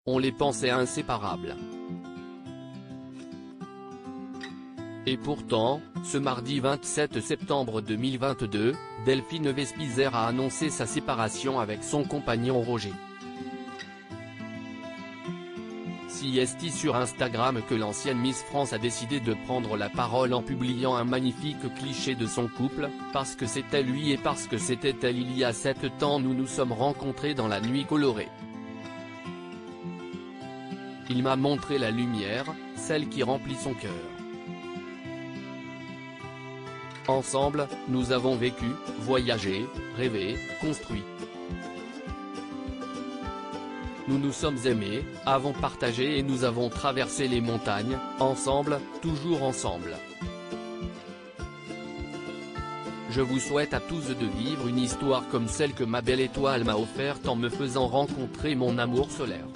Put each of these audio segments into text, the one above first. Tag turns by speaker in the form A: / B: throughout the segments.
A: On les pensait inséparables. Et pourtant, ce mardi 27 septembre 2022, Delphine Vespizer a annoncé sa séparation avec son compagnon Roger. Si est sur Instagram que l'ancienne Miss France a décidé de prendre la parole en publiant un magnifique cliché de son couple, parce que c'était lui et parce que c'était elle. Il y a 7 ans nous nous sommes rencontrés dans la nuit colorée. Il m'a montré la lumière, celle qui remplit son cœur. Ensemble, nous avons vécu, voyagé, rêvé, construit. Nous nous sommes aimés, avons partagé et nous avons traversé les montagnes, ensemble, toujours ensemble. Je vous souhaite à tous de vivre une histoire comme celle que ma belle étoile m'a offerte en me faisant rencontrer mon amour solaire.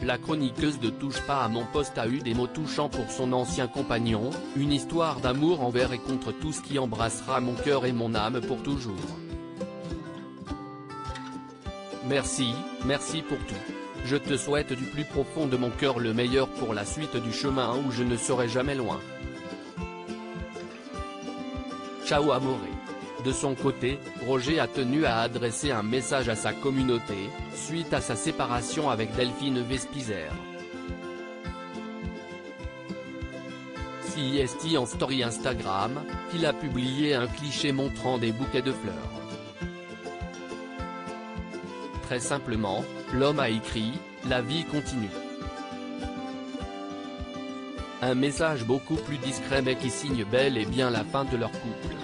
A: La chroniqueuse de Touche pas à mon poste a eu des mots touchants pour son ancien compagnon, une histoire d'amour envers et contre tout ce qui embrassera mon cœur et mon âme pour toujours. Merci, merci pour tout. Je te souhaite du plus profond de mon cœur le meilleur pour la suite du chemin où je ne serai jamais loin. Ciao amore. De son côté, Roger a tenu à adresser un message à sa communauté, suite à sa séparation avec Delphine Vespizer. Si est en story Instagram, qu'il a publié un cliché montrant des bouquets de fleurs. Très simplement, l'homme a écrit « La vie continue ». Un message beaucoup plus discret mais qui signe bel et bien la fin de leur couple.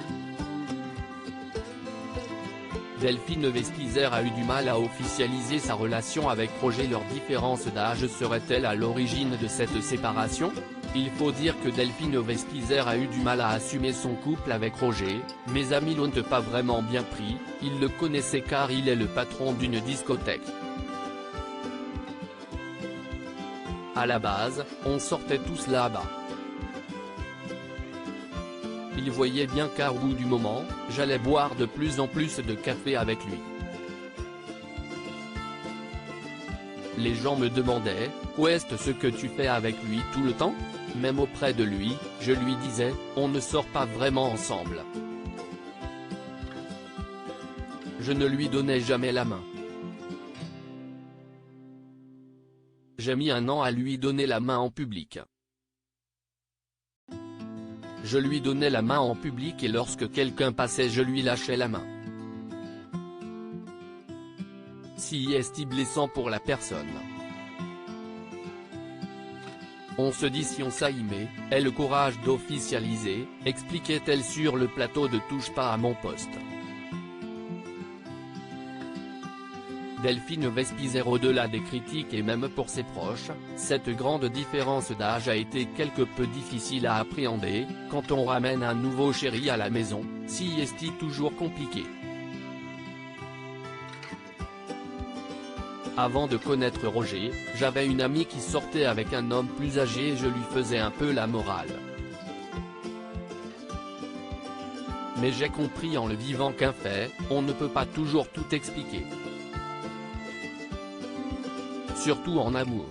A: Delphine Vespizer a eu du mal à officialiser sa relation avec Roger. Leur différence d'âge serait-elle à l'origine de cette séparation? Il faut dire que Delphine Vespizer a eu du mal à assumer son couple avec Roger. Mes amis l'ont pas vraiment bien pris, ils le connaissaient car il est le patron d'une discothèque. À la base, on sortait tous là-bas. Il voyait bien qu'à bout du moment, j'allais boire de plus en plus de café avec lui. Les gens me demandaient « Qu'est-ce que tu fais avec lui tout le temps ?» Même auprès de lui, je lui disais « On ne sort pas vraiment ensemble ». Je ne lui donnais jamais la main. J'ai mis 1 an à lui donner la main en public. Je lui donnais la main en public et lorsque quelqu'un passait je lui lâchais la main. Si est blessant pour la personne. On se dit si on s'aimait, ait le courage d'officialiser, expliquait-elle sur le plateau de Touche pas à mon poste. Delphine Vespizer au-delà des critiques et même pour ses proches, cette grande différence d'âge a été quelque peu difficile à appréhender, quand on ramène un nouveau chéri à la maison, si est toujours compliqué. Avant de connaître Roger, j'avais une amie qui sortait avec un homme plus âgé et je lui faisais un peu la morale. Mais j'ai compris en le vivant qu'un fait, on ne peut pas toujours tout expliquer. Surtout en amour.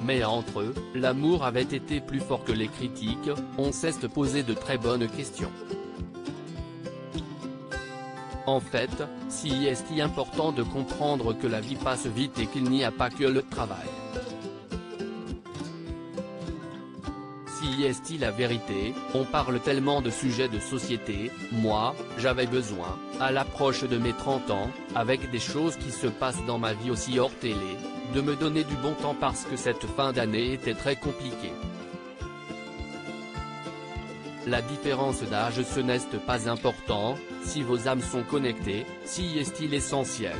A: Mais entre eux, l'amour avait été plus fort que les critiques, on s'est posé de très bonnes questions. En fait, si est important de comprendre que la vie passe vite et qu'il n'y a pas que le travail. Si est la vérité, on parle tellement de sujets de société, moi, j'avais besoin, à l'approche de mes 30 ans, avec des choses qui se passent dans ma vie aussi hors télé, de me donner du bon temps parce que cette fin d'année était très compliquée. La différence d'âge ce n'est pas important, si vos âmes sont connectées, si est l'essentiel.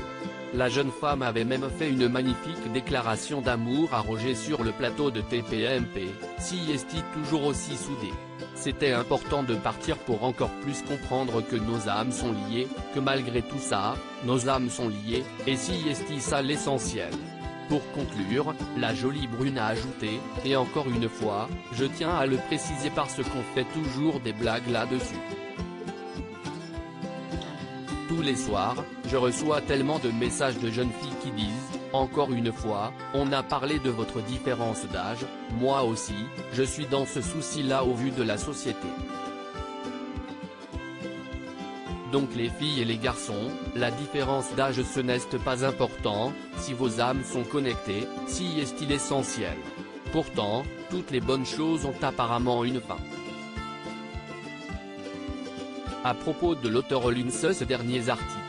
A: La jeune femme avait même fait une magnifique déclaration d'amour à Roger sur le plateau de TPMP, si est toujours aussi soudée. C'était important de partir pour encore plus comprendre que nos âmes sont liées, que malgré tout ça, nos âmes sont liées, et si est ça l'essentiel. Pour conclure, la jolie brune a ajouté, et encore une fois, je tiens à le préciser parce qu'on fait toujours des blagues là-dessus. Tout Tous les soirs, je reçois tellement de messages de jeunes filles qui disent, encore une fois, on a parlé de votre différence d'âge, moi aussi, je suis dans ce souci-là au vu de la société. Donc les filles et les garçons, la différence d'âge ce n'est pas important, si vos âmes sont connectées, si est-il essentiel. Pourtant, toutes les bonnes choses ont apparemment une fin. À propos de l'auteur Lynn, ces derniers articles.